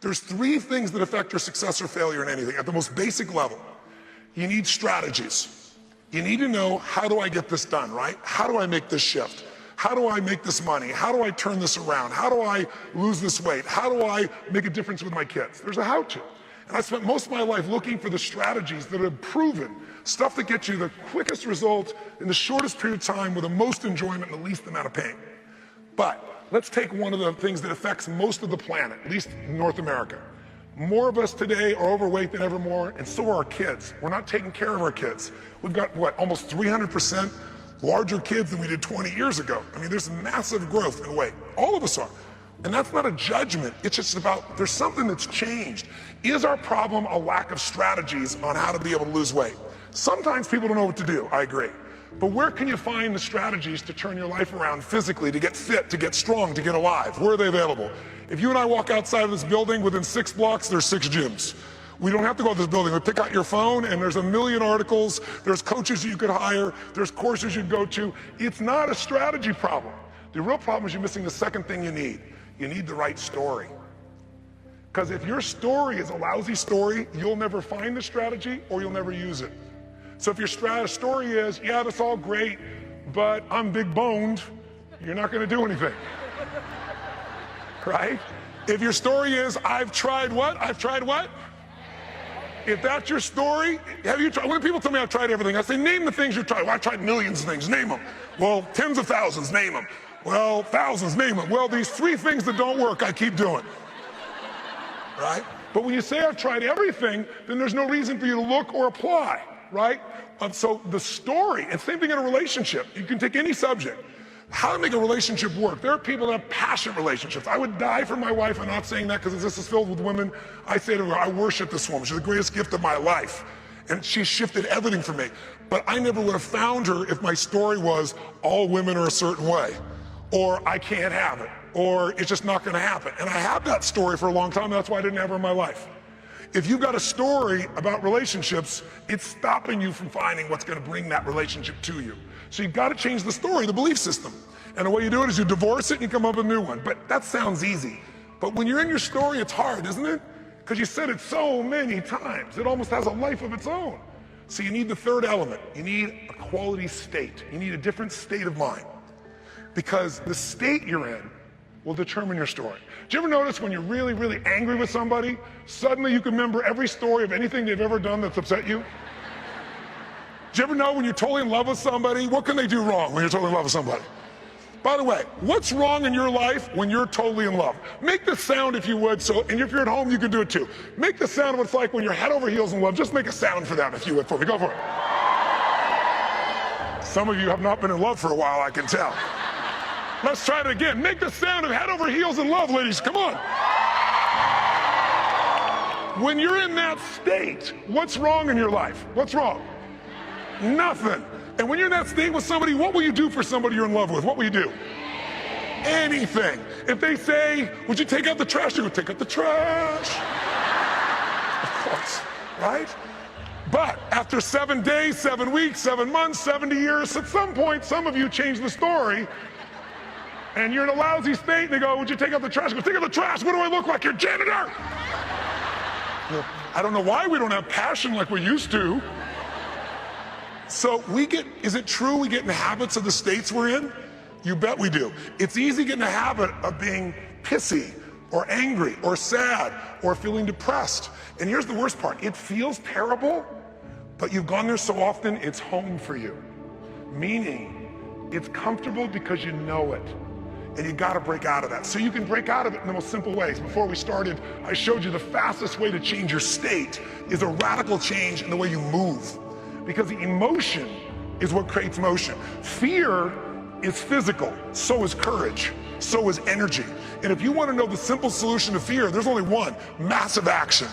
There's three things that affect your success or failure in anything at the most basic level. You need strategies. You need to know, how do I get this done, right? How do I make this shift? How do I make this money? How do I turn this around? How do I lose this weight? How do I make a difference with my kids? There's a how-to. And I spent most of my life looking for the strategies that have proven, stuff that gets you the quickest result in the shortest period of time with the most enjoyment and the least amount of pain. But let's take one of the things that affects most of the planet, at least in North America. More of us today are overweight than ever more, and so are our kids. We're not taking care of our kids. We've got, what, almost 300% larger kids than we did 20 years ago. I mean, there's massive growth in weight. All of us are. And that's not a judgment. It's just about, there's something that's changed. Is our problem a lack of strategies on how to be able to lose weight? Sometimes people don't know what to do, I agree. But where can you find the strategies to turn your life around physically, to get fit, to get strong, to get alive? Where are they available? If you and I walk outside of this building, within 6 blocks, there's 6 gyms. We don't have to go to this building. We pick out your phone and there's a million articles, there's coaches you could hire, there's courses you'd go to. It's not a strategy problem. The real problem is you're missing the second thing you need. You need the right story. Because if your story is a lousy story, you'll never find the strategy or you'll never use it. So if your story is, yeah, that's all great, but I'm big boned, you're not gonna do anything, right? If your story is, I've tried what? I've tried what? If that's your story, have you tried? When people tell me I've tried everything, I say, name the things you've tried. Well, I tried millions of things, name them. Well, tens of thousands, name them. Well, thousands, name them. Well, these 3 things that don't work, I keep doing, right? But when you say I've tried everything, then there's no reason for you to look or apply, right? So the story, and same thing in a relationship. You can take any subject. How to make a relationship work. There are people that have passionate relationships. I would die for my wife. I'm not saying that because this is filled with women. I say to her, I worship this woman. She's the greatest gift of my life. And she shifted everything for me. But I never would have found her if my story was, all women are a certain way, or I can't have it, or it's just not gonna happen. And I had that story for a long time. That's why I didn't have her in my life. If you've got a story about relationships, it's stopping you from finding what's gonna bring that relationship to you. So you've gotta change the story, the belief system. And the way you do it is you divorce it and you come up with a new one. But that sounds easy. But when you're in your story, it's hard, isn't it? Because you said it so many times. It almost has a life of its own. So you need the third element. You need a quality state. You need a different state of mind. Because the state you're in will determine your story. Do you ever notice when you're really, really angry with somebody, suddenly you can remember every story of anything they've ever done that's upset you? Do you ever know when you're totally in love with somebody, what can they do wrong when you're totally in love with somebody? By the way, what's wrong in your life when you're totally in love? Make the sound if you would, and if you're at home, you can do it too. Make the sound of what it's like when you're head over heels in love. Just make a sound for that if you would for me. Go for it. Some of you have not been in love for a while, I can tell. Let's try it again. Make the sound of head over heels in love, ladies. Come on. When you're in that state, what's wrong in your life? What's wrong? Nothing. And when you're in that state with somebody, what will you do for somebody you're in love with? What will you do? Anything. If they say, would you take out the trash? You go, take out the trash. Of course, right? But after 7 days, 7 weeks, 7 months, 70 years, at some point, some of you change the story and you're in a lousy state and they go, would you take out the trash? You go, take out the trash. What do I look like? You're janitor. I don't know why we don't have passion like we used to. So is it true we get in habits of the states we're in? You bet we do. It's easy to get in a habit of being pissy or angry or sad or feeling depressed. And here's the worst part. It feels terrible, but you've gone there so often, it's home for you. Meaning, it's comfortable because you know it. And you gotta break out of that. So you can break out of it in the most simple ways. Before we started, I showed you the fastest way to change your state is a radical change in the way you move. Because the emotion is what creates motion. Fear is physical, so is courage, so is energy. And if you want to know the simple solution to fear, there's only one: massive action.